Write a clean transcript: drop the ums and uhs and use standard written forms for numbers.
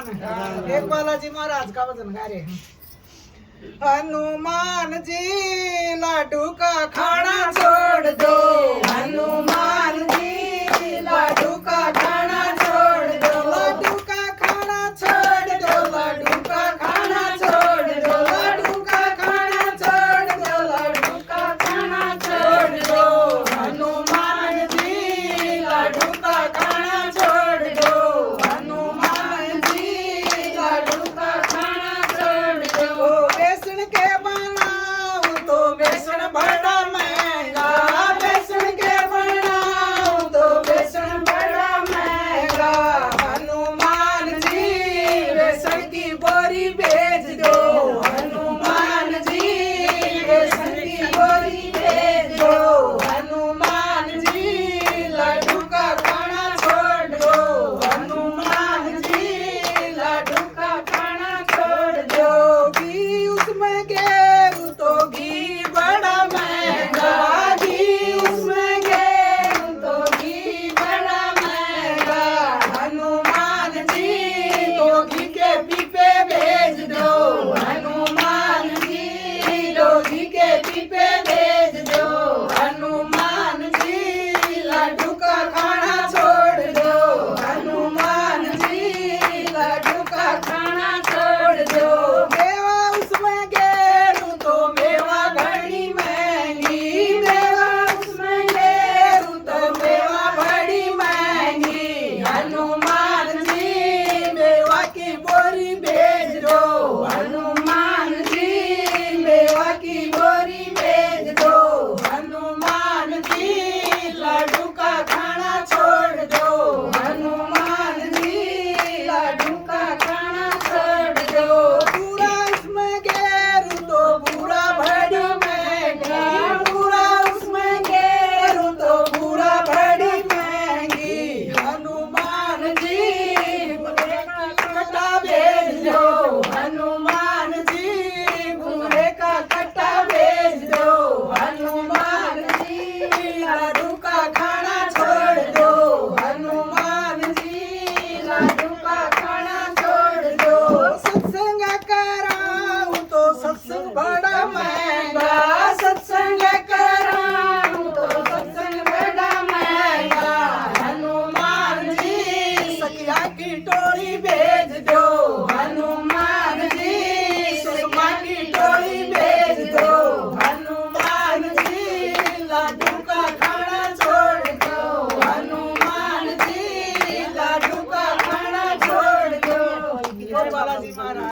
हनुमान एक बालाजी महाराज का भजन गा रहे हनुमान जी लाडू का खाना छोड़ दो हनुमान जी लाडू का खाना छोड़ दो लाडू का खाना छोड़ दो लाडू का खाना छोड़ दो लाडू का खाना छोड़ दो लाडू का खाना छोड़ दो हनुमान जी लाडू का खाना छोड़ दो हनुमान जी लाडू का खाना छोड़ दो बेसन के बनाओ तो बेसन बड़ा महंगा बेसन के बनाओ तो बेसन बड़ा महंगा हनुमान जी बेसन की बोरी भेज दो हनुमान जी बेसन की बोरी भेज दो हनुमान जी लाडू का खाना छोड़ दो हनुमान जी लाडू का खाना छोड़ दो घी उसमें गेरू तो घी बड़ा महंगा घी उसमें गेरू तो घी बड़ा महंगा हनुमान जी तो घी के पीपे भेज दो हनुमान जी तो घी के पीपे भेज दो हनुमान जी लाडू का खाना छोड़ दो हनुमान जी लाडू का खाना छोड़ दो मेवा उसमें गेरू तो मेवा बड़ी महंगी मेवा उसमें गेरू तो मेवा बड़ी महंगी हनुमान जी मेवा की बोरी भेज दो हनुमान जी मेवा की बोरी भेज दो हनुमान जी लाडू का खाना छोड़ दो हनुमान जी लाडू का खाना छोड़ दो पूरा उसमें गेरू तो पूरा बड़ी महंगी पूरा उसमें गेरू तो पूरा बड़ी महंगी हनुमान जी कट्टा भेज दो हनुमान जी बूढ़े का कट्टा भेज दो हनुमान जी लाडू का खाना छोड़ दो हनुमान जी लाडू का खाना छोड़ दो सत्संग कराऊं तो सत्संग बड़ा महंगा सत्संग कराऊं तो सत्संग बड़ा महंगा हनुमान जी सखिया की टोली भेज दो हनुमान जी सुषमा की टोली भेज दो हनुमान जी लाडू का खाना छोड़ दो हनुमान जी लाडू का खाना छोड़ दो बालाजी महाराज।